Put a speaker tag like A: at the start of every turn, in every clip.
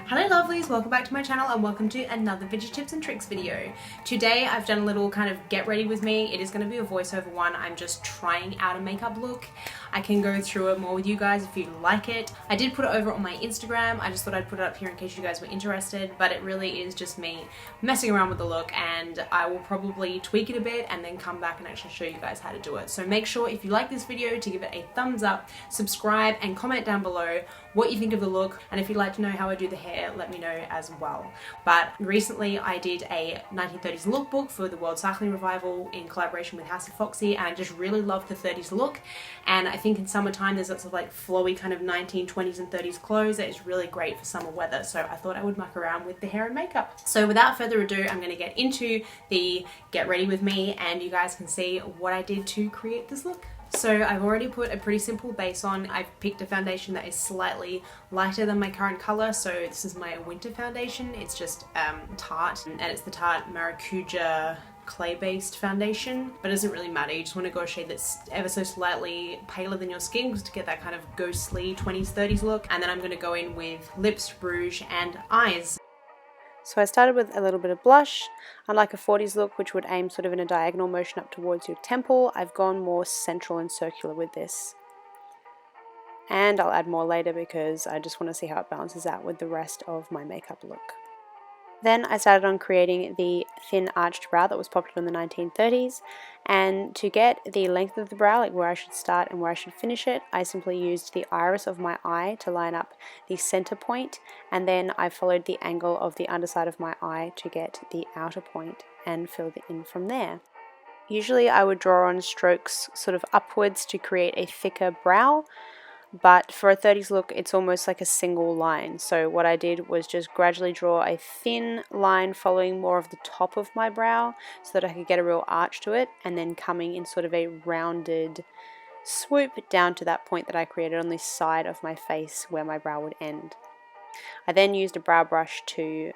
A: Hello lovelies, welcome back to my channel and welcome to another Veggie Tips and Tricks video. Today I've done a little kind of get ready with me. It is going to be a voiceover one. I'm just trying out a makeup look. I can go through it more with you guys if you like it. I did put it over on my Instagram. I just thought I'd put it up here in case you guys were interested, but it really is just me messing around with the look, and I will probably tweak it a bit and then come back and actually show you guys how to do it. So make sure if you like this video to give it a thumbs up, subscribe and comment down below what you think of the look, and if you'd like to know how I do the hair, let me know as well. But recently I did a 1930s lookbook for the World Cycling Revival in collaboration with House of Foxy, and I just really love the 30s look, and I think in summertime there's lots of like flowy kind of 1920s and 30s clothes that is really great for summer weather, so I thought I would muck around with the hair and makeup. So without further ado, I'm going to get into the get ready with me and you guys can see what I did to create this look. So I've already put a pretty simple base on. I've picked a foundation that is slightly lighter than my current colour, so this is my winter foundation. It's just Tarte, and it's the Tarte Maracuja clay-based foundation, but it doesn't really matter. You just want to go a shade that's ever so slightly paler than your skin just to get that kind of ghostly 20s 30s look. And then I'm going to go in with lips, rouge and eyes. So I started with a little bit of blush. Unlike a 40s look, which would aim sort of in a diagonal motion up towards your temple, I've gone more central and circular with this. And I'll add more later because I just want to see how it balances out with the rest of my makeup look. Then I started on creating the thin arched brow that was popular in the 1930s, and to get the length of the brow, like where I should start and where I should finish it, I simply used the iris of my eye to line up the center point, and then I followed the angle of the underside of my eye to get the outer point and filled it in from there. Usually I would draw on strokes sort of upwards to create a thicker brow, but for a 30s look it's almost like a single line. So what I did was just gradually draw a thin line following more of the top of my brow so that I could get a real arch to it, and then coming in sort of a rounded swoop down to that point that I created on this side of my face where my brow would end. I then used a brow brush to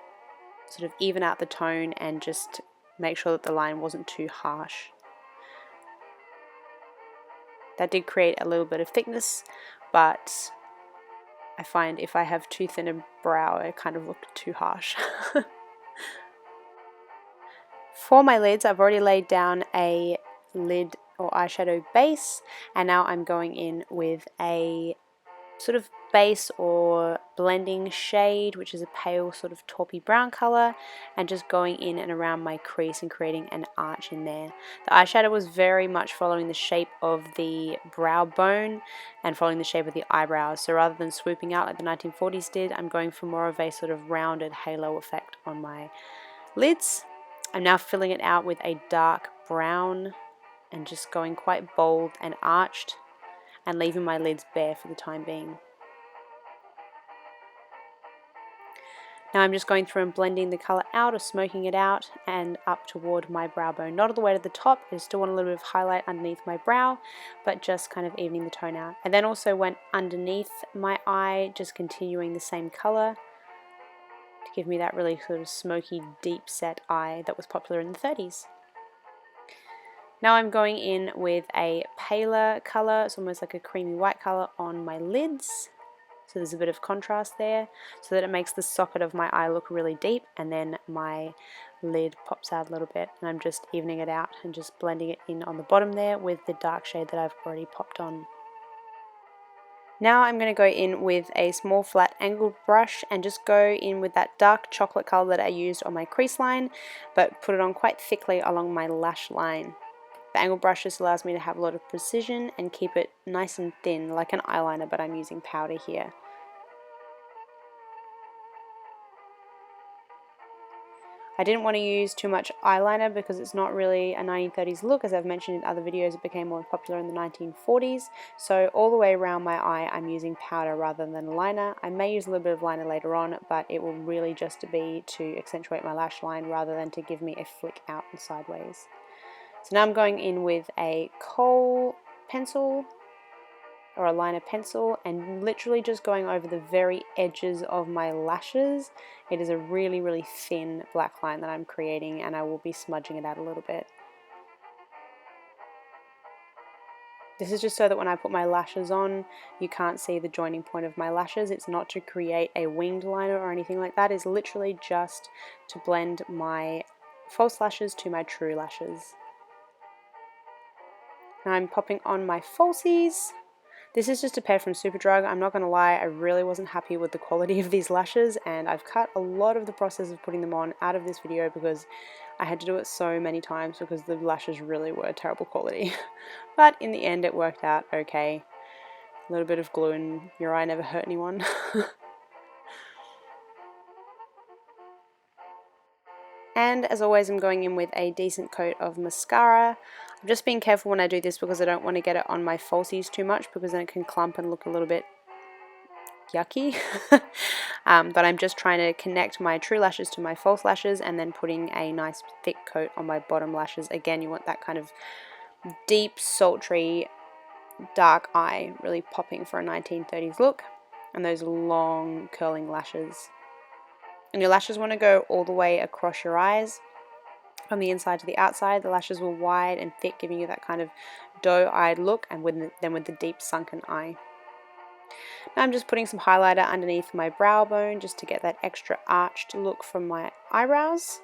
A: sort of even out the tone and just make sure that the line wasn't too harsh. That did create a little bit of thickness, but I find if I have too thin a brow, it kind of looked too harsh. For my lids, I've already laid down a lid or eyeshadow base, and now I'm going in with a sort of base or blending shade, which is a pale sort of taupey brown color, and just going in and around my crease and creating an arch in there. The eyeshadow was very much following the shape of the brow bone and following the shape of the eyebrows, so rather than swooping out like the 1940s did, I'm going for more of a sort of rounded halo effect on my lids. I'm now filling it out with a dark brown and just going quite bold and arched, and leaving my lids bare for the time being. Now I'm just going through and blending the colour out or smoking it out and up toward my brow bone. Not all the way to the top, I still want a little bit of highlight underneath my brow, but just kind of evening the tone out. I then also went underneath my eye, just continuing the same colour to give me that really sort of smoky, deep set eye that was popular in the 30s. Now I'm going in with a paler colour, it's almost like a creamy white colour on my lids. So there's a bit of contrast there so that it makes the socket of my eye look really deep, and then my lid pops out a little bit, and I'm just evening it out and just blending it in on the bottom there with the dark shade that I've already popped on. Now I'm going to go in with a small flat angled brush and just go in with that dark chocolate colour that I used on my crease line, but put it on quite thickly along my lash line. The angle brush just allows me to have a lot of precision and keep it nice and thin like an eyeliner, but I'm using powder here. I didn't want to use too much eyeliner because it's not really a 1930s look. As I've mentioned in other videos, it became more popular in the 1940s. So all the way around my eye I'm using powder rather than liner. I may use a little bit of liner later on, but it will really just be to accentuate my lash line rather than to give me a flick out and sideways. So now I'm going in with a kohl pencil or a liner pencil and literally just going over the very edges of my lashes. It is a really, really thin black line that I'm creating, and I will be smudging it out a little bit. This is just so that when I put my lashes on, you can't see the joining point of my lashes. It's not to create a winged liner or anything like that. It's literally just to blend my false lashes to my true lashes. Now I'm popping on my falsies. This is just a pair from Superdrug. I'm not going to lie, I really wasn't happy with the quality of these lashes, and I've cut a lot of the process of putting them on out of this video because I had to do it so many times because the lashes really were terrible quality. But in the end it worked out okay. A little bit of glue in your eye never hurt anyone. And as always, I'm going in with a decent coat of mascara. I'm just being careful when I do this because I don't want to get it on my falsies too much because then it can clump and look a little bit yucky. But I'm just trying to connect my true lashes to my false lashes and then putting a nice thick coat on my bottom lashes. Again, you want that kind of deep, sultry, dark eye really popping for a 1930s look, and those long curling lashes. And your lashes want to go all the way across your eyes from the inside to the outside. The lashes were wide and thick, giving you that kind of doe-eyed look, and then with the deep sunken eye. Now I'm just putting some highlighter underneath my brow bone just to get that extra arched look from my eyebrows.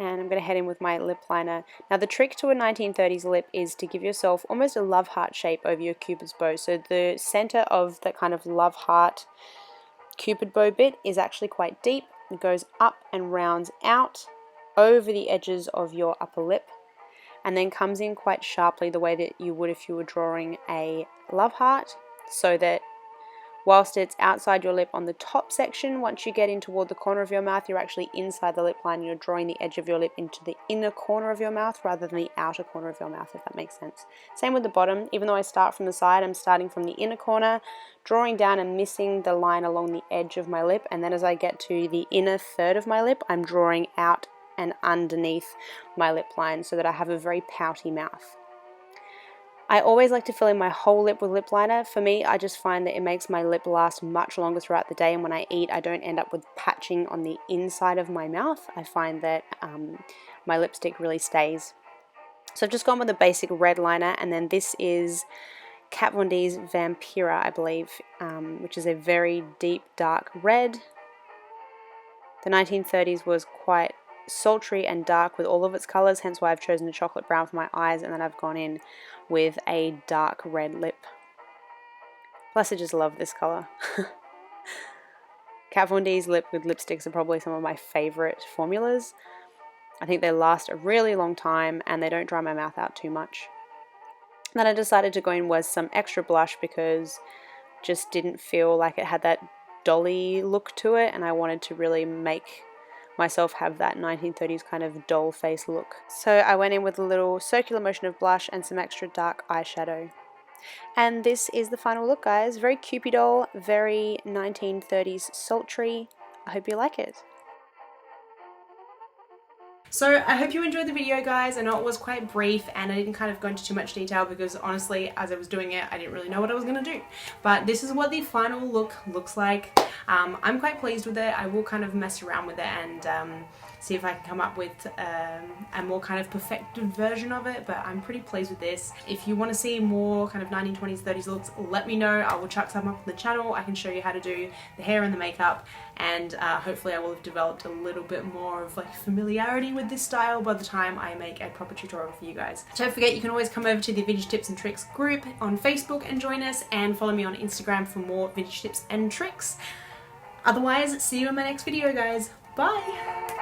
A: And I'm going to head in with my lip liner. Now the trick to a 1930s lip is to give yourself almost a love heart shape over your cupid's bow. So the center of that kind of love heart cupid bow bit is actually quite deep. It goes up and rounds out over the edges of your upper lip and then comes in quite sharply the way that you would if you were drawing a love heart, so that whilst it's outside your lip on the top section, once you get in toward the corner of your mouth, you're actually inside the lip line and you're drawing the edge of your lip into the inner corner of your mouth rather than the outer corner of your mouth, if that makes sense. Same with the bottom. Even though I start from the side, I'm starting from the inner corner, drawing down and missing the line along the edge of my lip, and then as I get to the inner third of my lip, I'm drawing out and underneath my lip line so that I have a very pouty mouth. I always like to fill in my whole lip with lip liner. For me, I just find that it makes my lip last much longer throughout the day, and when I eat, I don't end up with patching on the inside of my mouth. I find that my lipstick really stays. So I've just gone with a basic red liner, and then this is Kat Von D's Vampira, I believe, which is a very deep, dark red. The 1930s was quite sultry and dark with all of its colors, hence why I've chosen a chocolate brown for my eyes, and then I've gone in with a dark red lip. Plus I just love this color. Kat Von D's lip with lipsticks are probably some of my favorite formulas. I think they last a really long time and they don't dry my mouth out too much. And then I decided to go in with some extra blush because it just didn't feel like it had that dolly look to it, and I wanted to really make myself have that 1930s kind of doll face look. So I went in with a little circular motion of blush and some extra dark eyeshadow. And this is the final look, guys. Very Cupid doll, very 1930s sultry. I hope you like it. So I hope you enjoyed the video, guys. I know it was quite brief and I didn't kind of go into too much detail because honestly, as I was doing it, I didn't really know what I was going to do. But this is what the final look looks like. I'm quite pleased with it. I will kind of mess around with it and see if I can come up with a more kind of perfected version of it, but I'm pretty pleased with this. If you want to see more kind of 1920s, 30s looks, let me know. I will chuck some up on the channel. I can show you how to do the hair and the makeup, and hopefully I will have developed a little bit more of like familiarity with this style by the time I make a proper tutorial for you guys. Don't forget, you can always come over to the Vintage Tips and Tricks group on Facebook and join us, and follow me on Instagram for more vintage tips and tricks. Otherwise, see you in my next video, guys. Bye!